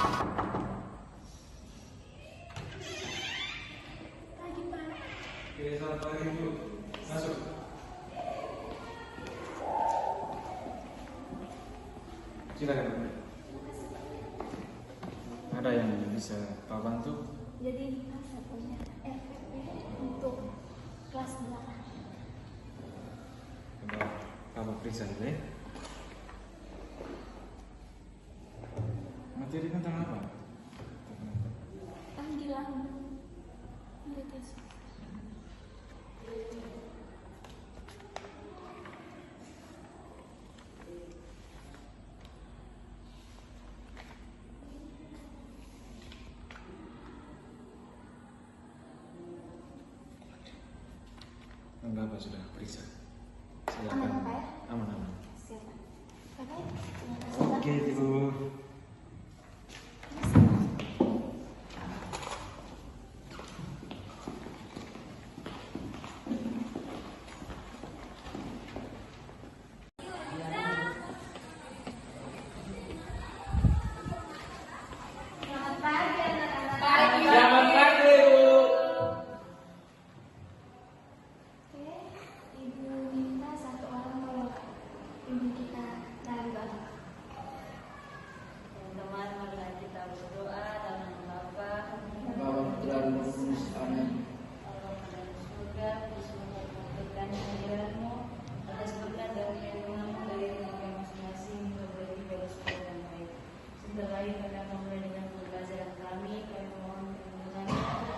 Pagi, Pak. Oke, selamat pagi Bu. Masuk. Silakan Bu. Ada yang bisa Pak bantu? Jadi ini Pak, saya punya FFP untuk kelas belakang. Coba Bapak periksa dulu ya. Materi tentang apa? Panggilan murid Yesus. Bapak sudah periksa. Aman Pak ya? Aman. Siap Pak. Bapak, terima kasih Pak. Oke, Ibu. Selamat pagi anak-anak. Selamat pagi, Bu. Oke, Ibu minta satu orang tolong ibu kita dari Bapak. Teman-teman, marilah kita berdoa dalam nama Bapa, Bapa, Putra, dan Roh Kudus. Amin. Allah pada surga, terus mengucapkan kehadiranmu, atas berkat dan perlindunganmu dari negara masing-masing, memperbaiki pada segala yang baik. Sebentar lagi pada memulai dengan pembelajaran kami mohon perlindunganmu,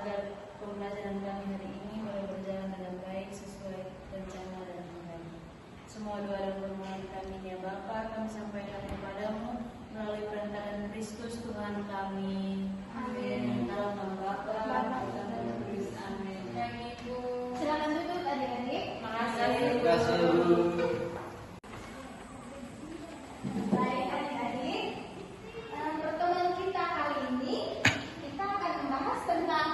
agar pembelajaran kami hari ini boleh berjalan dengan baik sesuai rencana dan Tuhan. Semua doa dan permohonan kami ya Bapa, kami sampaikan kepadamu melalui perantaraan Kristus Tuhan kami. Amin. Dalam nama Bapa, Putra, dan Roh Kudus. Amin. Yang Ibu. Silakan duduk adik-adik. Makasih. Terima kasih, Bu. Baik adik-adik, dalam pertemuan kita kali ini kita akan membahas tentang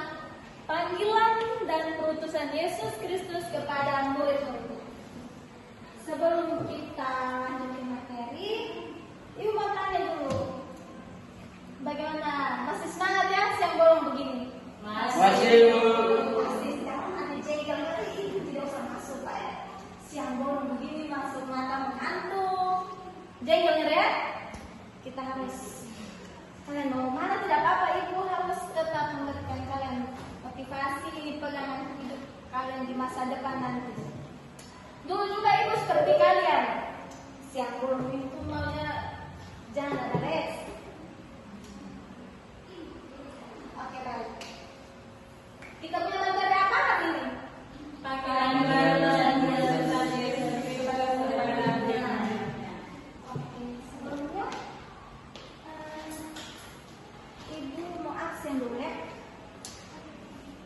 panggilan dan perutusan Yesus Kristus kepada murid-murid. Sebelum kita lanjutin materi, Ibu mau tanya dulu, bagaimana? Masih semangat ya siang bolong begini? Masih, Bu. Masih sekarang ada jengkel itu tidak usah masuk Pak ya. Siang bolong begini masuk mata mengantuk. Jengkelnya ya? Kita harus, kalian mau mana tidak apa-apa, Ibu harus tetap memberikan kalian motivasi pegangan hidup kalian di masa depan nanti. Dulu juga Ibu seperti kalian, siang bolong itu maunya jangan ada les. Oke baik. Kita punya materi apa hari ini? Panggilan baru dan perutusan Yesus Kristus kepada murid-muridnya. Oke, sebelumnya Ibu mau absen dulu ya.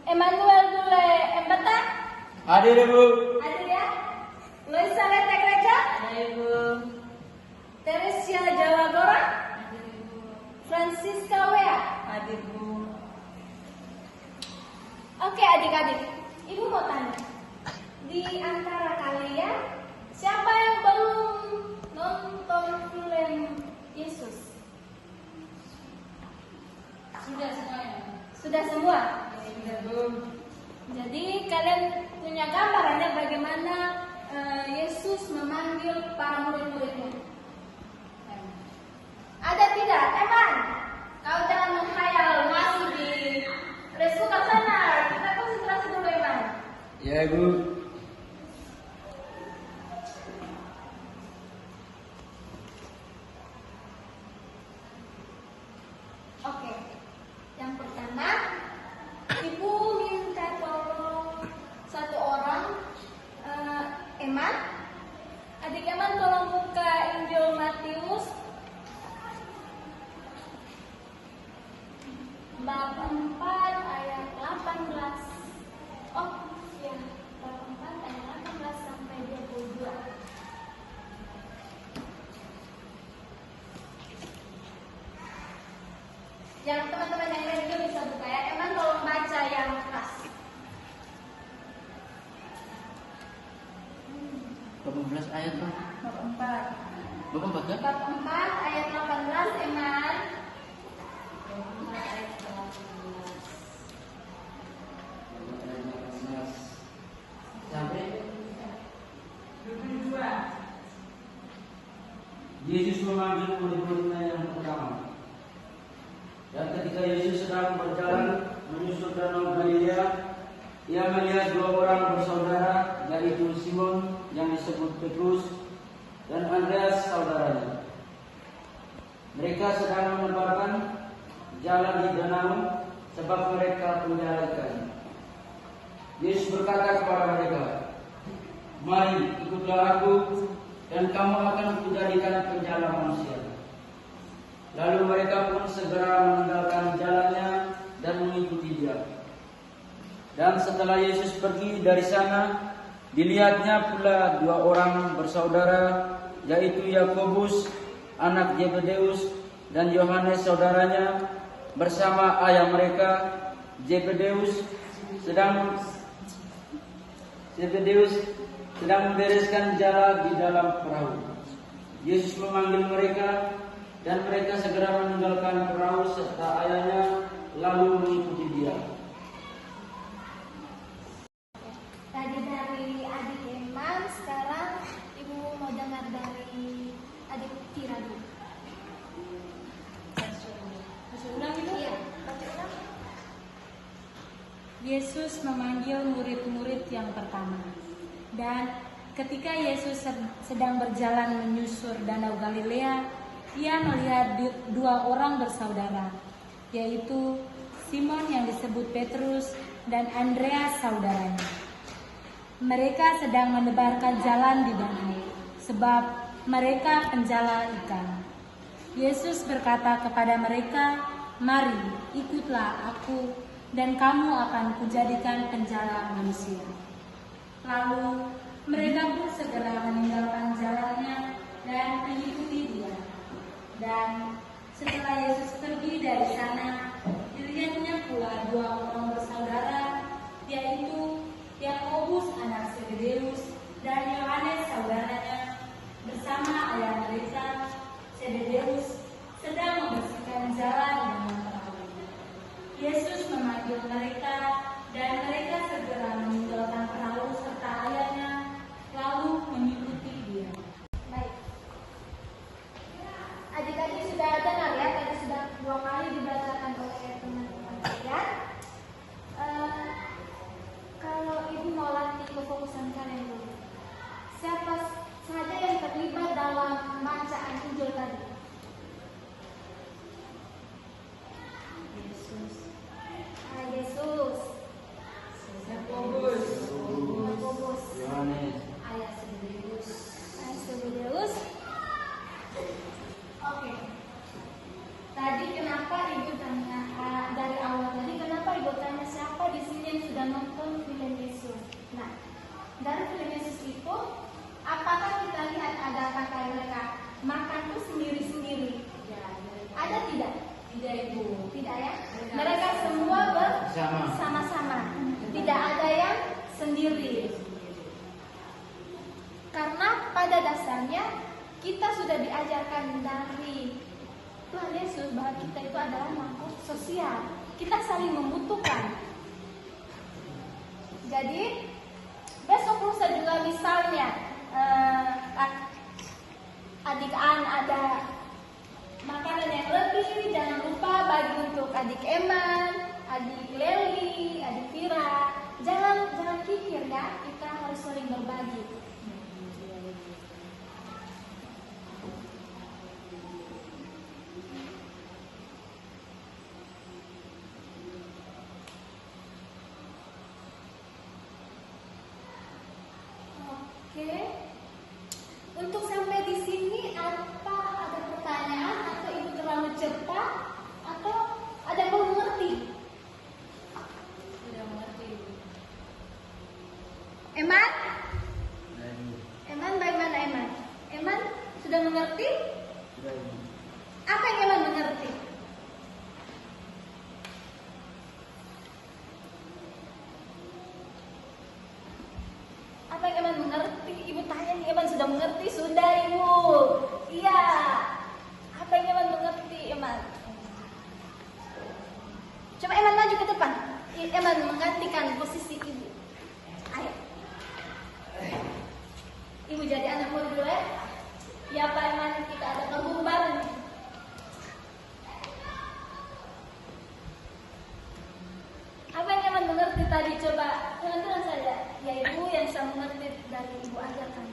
Emmanuel dulu, Embata, Hadir, Bu. hadir ya. Loisa Lete Gereja, Ada Ibu. Teresia Jawa Gora, Hadir Ibu. Francisca Wea. Hadir Bu. Oke adik-adik, Ibu mau tanya, di antara kalian siapa yang belum nonton film Yesus? Sudah semuanya. Sudah semua? Sudah Bu. Jadi kalian punya gambarannya bagaimana Yesus memanggil para murid-muridnya? Ada tidak? Eman, kau jangan menghayal masih di presbuka sana. Kita konsentrasi dulu Eman. Ya, Bu. Oke, yang pertama Ibu minta tolong satu orang, Eman. Adik Eman tolong buka Injil Matius bab 4 ayat 18. Oh, ya, bab 4 ayat 18 sampai 22. Yang teman-teman yang lain juga bisa buka ya. Eman tolong baca yang keras. 18 ayat, Pak. Bab 4. Bapak baca? Bab 4 ayat 18 Eman. Mereka sedang menebarkan jalan di danau sebab mereka punya ikan. Yesus berkata kepada mereka, "Mari ikutlah aku, dan kamu akan kujadikan penjala manusia." Lalu mereka pun segera meninggalkan jalannya dan mengikuti dia. Dan setelah Yesus pergi dari sana, dilihatnya pula dua orang bersaudara, yaitu Yakobus anak Zebedeus dan Yohanes saudaranya bersama ayah mereka Zebedeus sedang membereskan jala di dalam perahu. Yesus memanggil mereka, dan mereka segera meninggalkan perahu serta ayahnya lalu mengikuti dia. Tadi dari adik Eman, sekarang ibu mau dengar dari adik Tira dulu. Bisa ulang itu? Iya, baca ulang. Yesus memanggil murid-murid yang pertama. Dan ketika Yesus sedang berjalan menyusur Danau Galilea, ia melihat dua orang bersaudara, yaitu Simon yang disebut Petrus dan Andreas saudaranya. Mereka sedang menebarkan jalan di danau, sebab mereka penjala ikan. Yesus berkata kepada mereka, "Mari, ikutlah aku, dan kamu akan kujadikan penjala manusia." Lalu mereka pun segera meninggalkan jalannya dan mengikuti dia. Dan setelah Yesus pergi dari sana, dilihatnya pula dua orang bersaudara, yaitu Yakobus anak Zebedeus dan Yohanes saudaranya bersama ayah mereka Zebedeus sedang membersihkan jalan dengan perahu. Yesus memanggil mereka, dan mereka segera meninggalkan perahu serta ayahnya lalu mengikuti dia. Baik. Adik-adik sudah dengar ya, tadi sudah 2 kali dibacakan oleh teman-teman kalian. Kalau ibu mau latih kefokusan kalian dulu. Siapa saja yang terlibat dalam bacaan Injil tadi? Yesus. Yesus, Yakobus. Yakobus, Yohanes. Ayah Zebedeus. Zebedeus. Oke. Tadi kenapa ibu tanya dari awal tadi kenapa ibu tanya siapa di sini yang sudah nonton film Yesus? Nah, dari film Yesus itu apakah kita lihat ada kata mereka makan tuh sendiri-sendiri? Ada tidak? Tidak, Ibu. Tidak ya? Mereka semua bersama-sama. Tidak ada yang sendiri. Karena pada dasarnya kita sudah diajarkan dari Tuhan Yesus bahwa kita itu adalah makhluk sosial. Kita saling membutuhkan. Jadi besok lusa juga misalnya adik An ada makanan yang lebih, jangan lupa bagi untuk adik Eman, adik Leli, adik Vira. Jangan pikir ya, kita harus saling berbagi. Oke. Untuk sampai di sini apa ada pertanyaan atau ibu terlalu cepat atau ada yang belum mengerti? Sudah mengerti, Ibu. Eman? Eman bagaimana Eman? Eman sudah mengerti? Apa yang Eman mengerti? Apa yang Eman mengerti? Ibu tanya nih, Eman sudah mengerti? Sudah Ibu. Iya. Apa yang Eman mengerti Eman? Coba Eman maju ke depan. Eman menggantikan posisi Ibu. Ayo. Ibu jadi anak murid dulu ya. Ya Pak Eman, kita ada guru baru nih. Apa yang Eman mengerti tadi? Coba teman-teman saja. Ya Ibu yang saya mengerti dari Ibu ajarkan.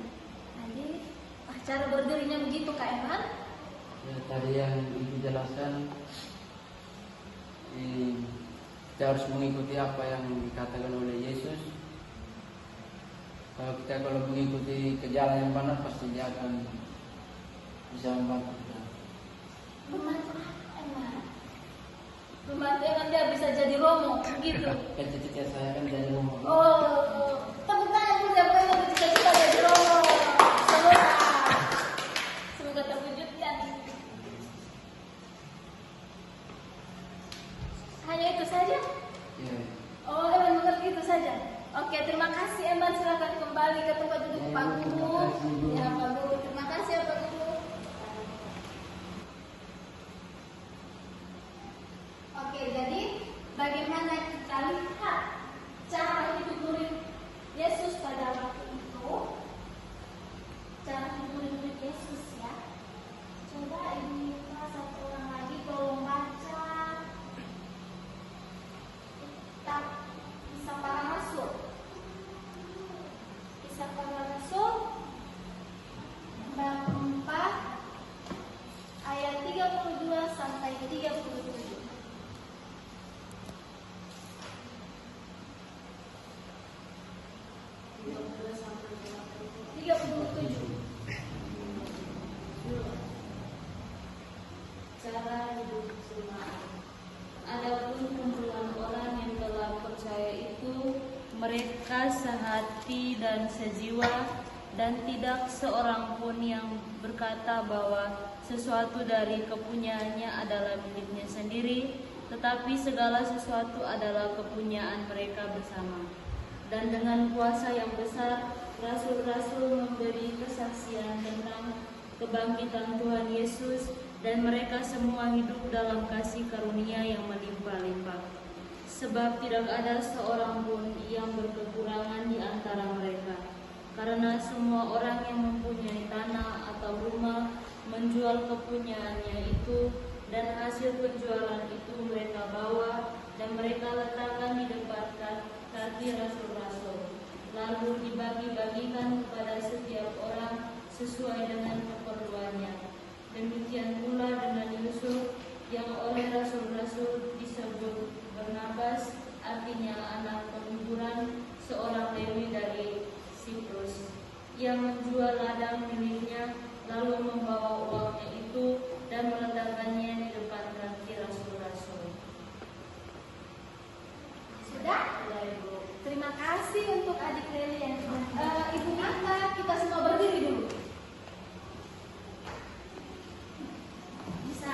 Jadi cara berdirinya begitu Kak Eman. Tadi yang Ibu jelaskan, kita harus mengikuti apa yang dikatakan oleh Yesus. Kalau mengikuti ke jalan yang benar, pasti dia akan bisa membantu kita. Membantu apa emang? Membantu emang dia bisa jadi romo gitu. Cita-cita saya kan jadi romo. Oh, tepuk tangan dulu siapa yang bercita-cita jadi romo. Semoga terwujud ya. Hanya itu saja? Iya. Oh, emang mengerti itu saja. Oke, terima kasih Eman. Silakan kembali ke tempat duduk Pak Guru. Ya Pak Guru, terima kasih ya Pak Guru. Oke, jadi bagaimana kita lihat cara hidup murid Yesus pada waktu itu? Cara hidup murid Yesus ya. Coba ini satu orang lagi tolong baca kitab Kisah Para Rasul. Kisah Para Rasul bab 4 ayat 32 sampai 37. Cara hidup jemaat. Adapun kumpulan orang yang telah percaya itu, mereka sehati dan sejiwa, dan tidak seorang pun yang berkata bahwa sesuatu dari kepunyaannya adalah miliknya sendiri, tetapi segala sesuatu adalah kepunyaan mereka bersama. Dan dengan kuasa yang besar, rasul-rasul memberi kesaksian tentang kebangkitan Tuhan Yesus, dan mereka semua hidup dalam kasih karunia yang melimpah-limpah. Sebab tidak ada seorang pun yang berkekurangan di antara mereka, karena semua orang yang mempunyai tanah atau rumah menjual kepunyaannya itu, dan hasil penjualan itu mereka bawa dan mereka letakkan di depan kaki rasul-rasul, lalu dibagi-bagikan kepada setiap orang sesuai dengan keperluannya. Demikian pula dengan Yusuf yang oleh rasul-rasul disebut Barnabas, artinya anak penghiburan, seorang Lewi dari Siprus, yang menjual ladang miliknya lalu membawa uangnya itu dan meletakkannya di depan kaki rasul-rasul. Sudah? Terima kasih untuk adik Leli yang Ibu Mita, kita semua berdiri dulu. Bisa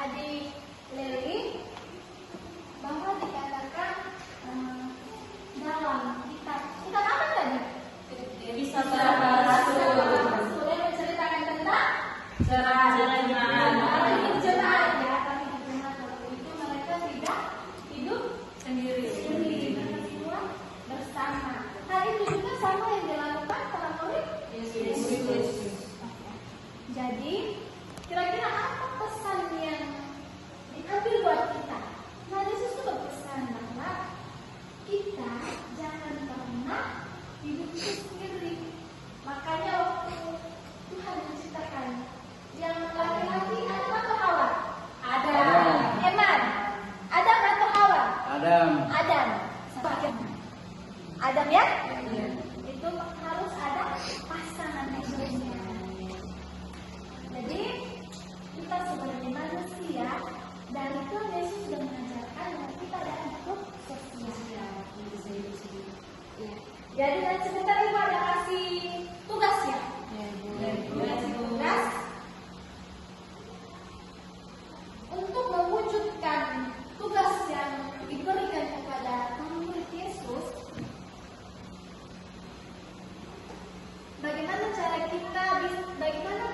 adik Leli bahwa dikatakan dalam kitab apa tadi? Bisa Rasul. Sudah menceritakan tentang Cara iman. hidup jemaat ya, tapi di jemaat waktu itu mereka tidak hidup Sendiri. mereka semua bersama. Hal itu juga sama yang dilakukan para murid Yesus. Jadi kira-kira apa pesan yang diambil buat kita? Nah, Yesus itu berpesan bahwa kita jangan pernah hidup itu sendiri. Makanya waktu Tuhan menciptakan yang laki-laki Adam atau Hawa? Adam. Eman. Adam atau Hawa? Adam. Adam. Adam ya? Itu harus ada pasangan hidupnya. Jadi kita sebagai manusia dari Tuhan Yesus sudah mengajarkan bahwa kita ada hidup sosial. Ya. Jadi dan sebentar Ibu ada kasih tugas ya. Kasih tugas untuk mewujudkan tugas yang diberikan kepada murid Yesus. Bagaimana cara kita, bagaimana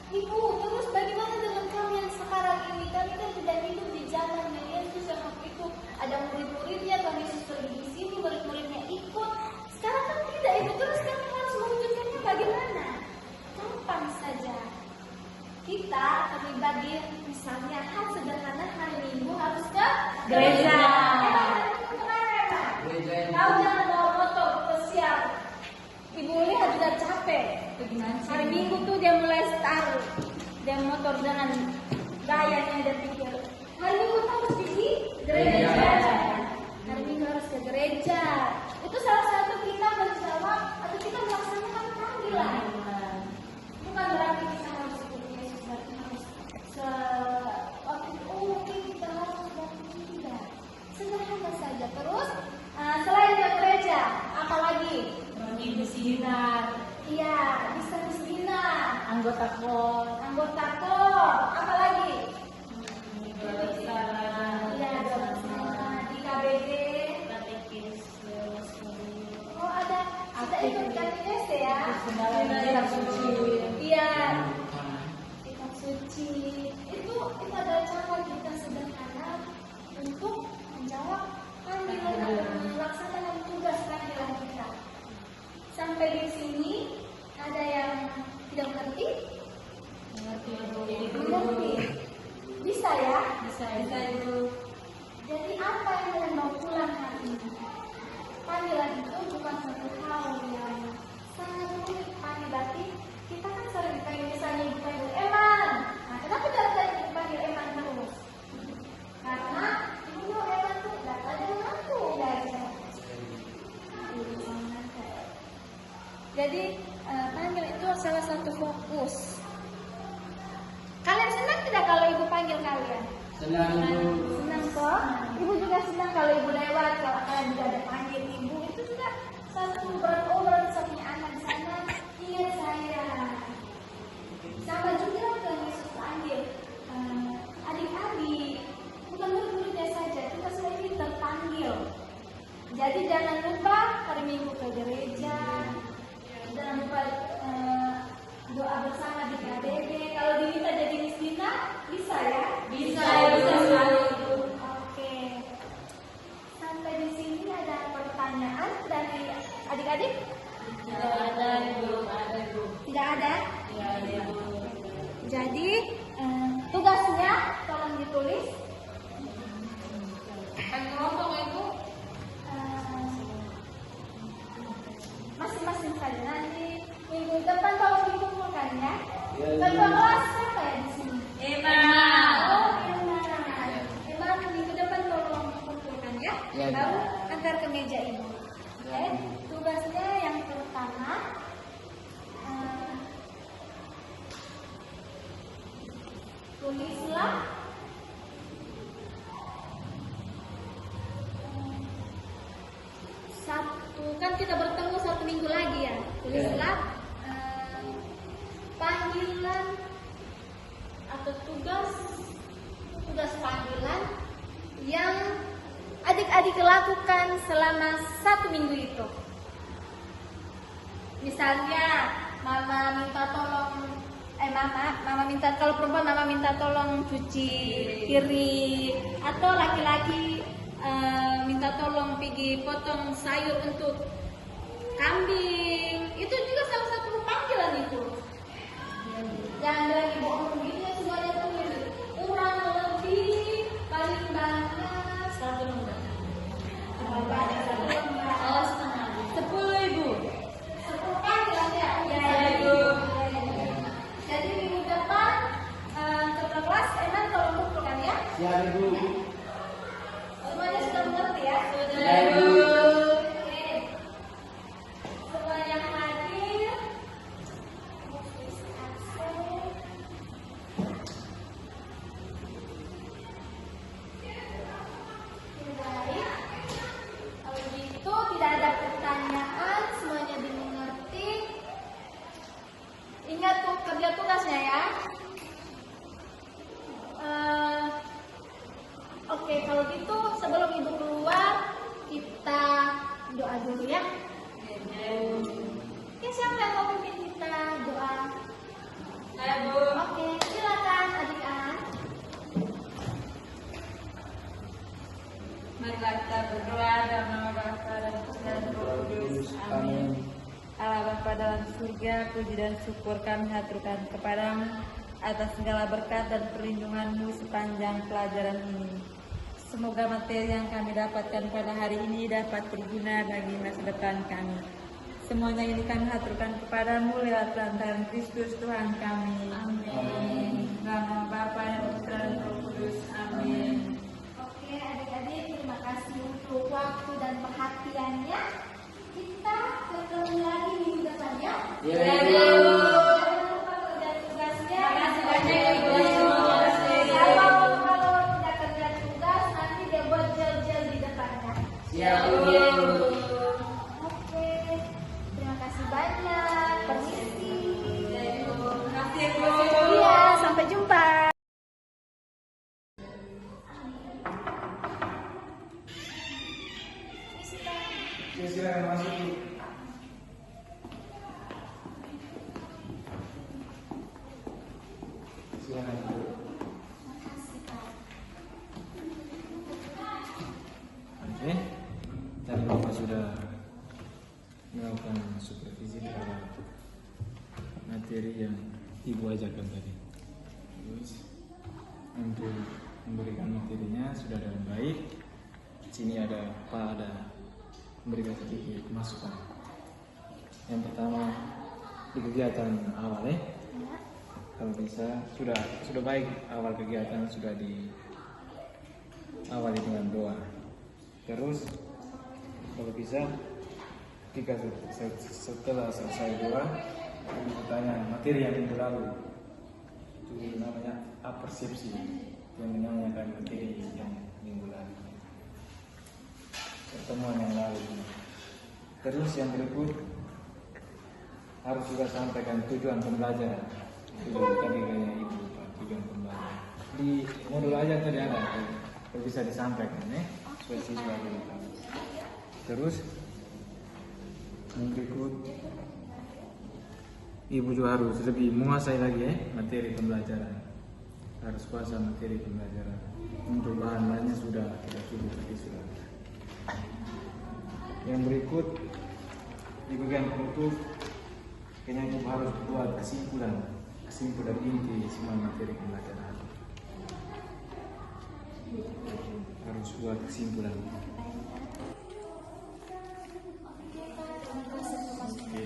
Ibu, terus bagaimana dengan kami yang sekarang ini? Kami kan tidak hidup di zaman Yesus yang waktu itu ada murid-muridnya, Tuhan Yesus pergi di sini, murid-muridnya ikut. Sekarang kan tidak, Ibu, terus kami harus mewujudkannya bagaimana? Gampang saja. Kita akan bagi misalnya hal sederhana hari Minggu harus ke Gereja. Hari Minggu kemana ya, Pak? Gereja yang Kau jangan bawa motor ke siang. Ibu lihat sudah capek. Hari Minggu tuh dia mulai start, dia motor dengan gayanya dia pikir. Hari Minggu tuh harus di gereja. Hari Minggu harus ke gereja. Itu salah satu kita menjawab atau kita melaksanakan panggilan. Bukan berarti kita harus ikut Yesus, berarti harus mungkin kita harus tidak. Sederhana saja. Terus selain ke gereja, apa lagi? Minggu sinar. Iya, bisa seminar, Anggota KOR. apa lagi? Bersama. Iya, bersama di KBG. Katekis. Oh, ada ikut KTS ya? Kitab suci. Iya, kitab suci. Itu adalah cara kita sederhana untuk menjawab panggilan atau melaksanakan tugas panggilan kita. Sampai di sini ada yang tidak mengerti? Mengerti. Bisa ya? Bisa Ibu. Jadi apa yang kalian mau pulang hari ini? Panggilan itu bukan satu hal yang sangat unik. Berarti kita kan sering dipanggil, misalnya dipanggil Eman. Nah, kenapa dari dipanggil Eman terus? Karena dulu Eman tuh gak ada yang ngaku belajar. Jadi panggil itu salah satu fokus. Kalian senang tidak kalau Ibu panggil kalian? Senang Ibu. Senang kok. Ibu juga senang kalau Ibu lewat, kalau kalian juga ada panggil Ibu. Itu juga satu berobrol satunya anak di sana. Ingat saya. Sama juga Tuhan Yesus panggil adik-adik, bukan murid-muridnya saja. Kita semua ini terpanggil. Jadi jangan lupa hari Minggu ke gereja. Jangan lupa doa bersama di KBG. Kalau diminta jadi miskinah, bisa ya? Bisa sekali. Oke. Sampai di sini ada pertanyaan dari adik-adik? Tidak ada Ibu. Tidak ada? Tidak ada Ibu. Jadi tugasnya tolong ditulis. Ngomong Ibu. Masing-masing kali nanti minggu depan tolong dikumpulkan ya. Ya, Ketua kelas siapa ya di sini? Eman. Oh, Eman minggu depan tolong kumpulkan ya. Ya. Baru antar ke meja Ibu. Oke. Tugasnya yang pertama tulislah satu, kan kita bertemu satu minggu lagi ya. Tulislah panggilan atau tugas adik-adik lakukan selama 1 minggu itu? Misalnya mama minta tolong mama minta, kalau perempuan mama minta tolong cuci piring, atau laki-laki minta tolong pergi potong sayur untuk kambing. Itu juga salah satu panggilan itu. Jangan bilang ibu begini, semuanya tulis kurang lebih paling banyak 1 lembar. banyak 1 lembar. Oh, setengah. 10 ibu. 10 panggilan ya. Ya, Ibu. Jadi minggu depan ketua kelas Eman tolong kumpulkan ya. Ya Ibu. Semuanya sudah mengerti ya? Ya Ibu. Oke. Semua yang hadir. Baik. Kalau begitu tidak ada pertanyaan, semuanya dimengerti. Ingat tuh kerja tugasnya ya. Oke, kalau gitu sebelum ibu keluar kita doa dulu ya. Oke, siapa yang mau pimpin kita doa? Saya Bu. Oke, silakan adik-adik. Marilah kita berdoa dalam nama Bapa dan Putra dan Roh Kudus. Amin. Allah Bapa dalam surga, puji dan syukur kami haturkan kepadamu atas segala berkat dan perlindungan-Mu sepanjang pelajaran ini. Semoga materi yang kami dapatkan pada hari ini dapat berguna bagi masa depan kami. Semuanya ini kami haturkan kepadamu lewat lantaran Kristus Tuhan kami. Amin. Dalam nama Bapa dan Putra dan Roh Kudus. Amin. Oke, adik-adik, terima kasih untuk waktu dan perhatiannya. Kita ketemu lagi minggu depan ya. Ya Ibu. Jangan lupa kerja tugasnya. Terima kasih banyak, Ibu. Kalau tidak kerja tugas, nanti dia buat gel-gel di depannya. Siap Ibu. Oke, terima kasih banyak. Permisi. Terima kasih, Bu. Iya, sampai jumpa. Silakan masuk. Silakan. Oke, tadi Bapak sudah melakukan supervisi terhadap materi yang Ibu ajarkan tadi. Terus untuk memberikan materinya sudah dengan baik. Di sini ada Pak, ada memberikan sedikit masukan. Yang pertama di kegiatan awal kalau bisa sudah baik awal kegiatan sudah diawali dengan doa. Terus kalau bisa ketika setelah selesai doa kita tanya materi yang minggu lalu, itu namanya apersepsi, yang menanyakan materi yang minggu lalu, pertemuan yang lalu. Terus yang berikut harus juga sampaikan tujuan pembelajaran. Tujuan tadi kayaknya Ibu Pak, tujuan pembelajaran di modul aja tadi ada, kalau bisa disampaikan supaya siswa lebih tahu. Terus yang berikut Ibu juga harus lebih menguasai lagi materi pembelajaran, harus kuasa materi pembelajaran. Untuk bahan lainnya sudah kita cukup tadi sudah. Yang berikut di bagian penutup kayaknya Ibu harus buat kesimpulan inti semua materi pembelajaran. Harus buat kesimpulan. Oke,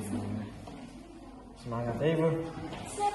semangat ya Ibu. Siap.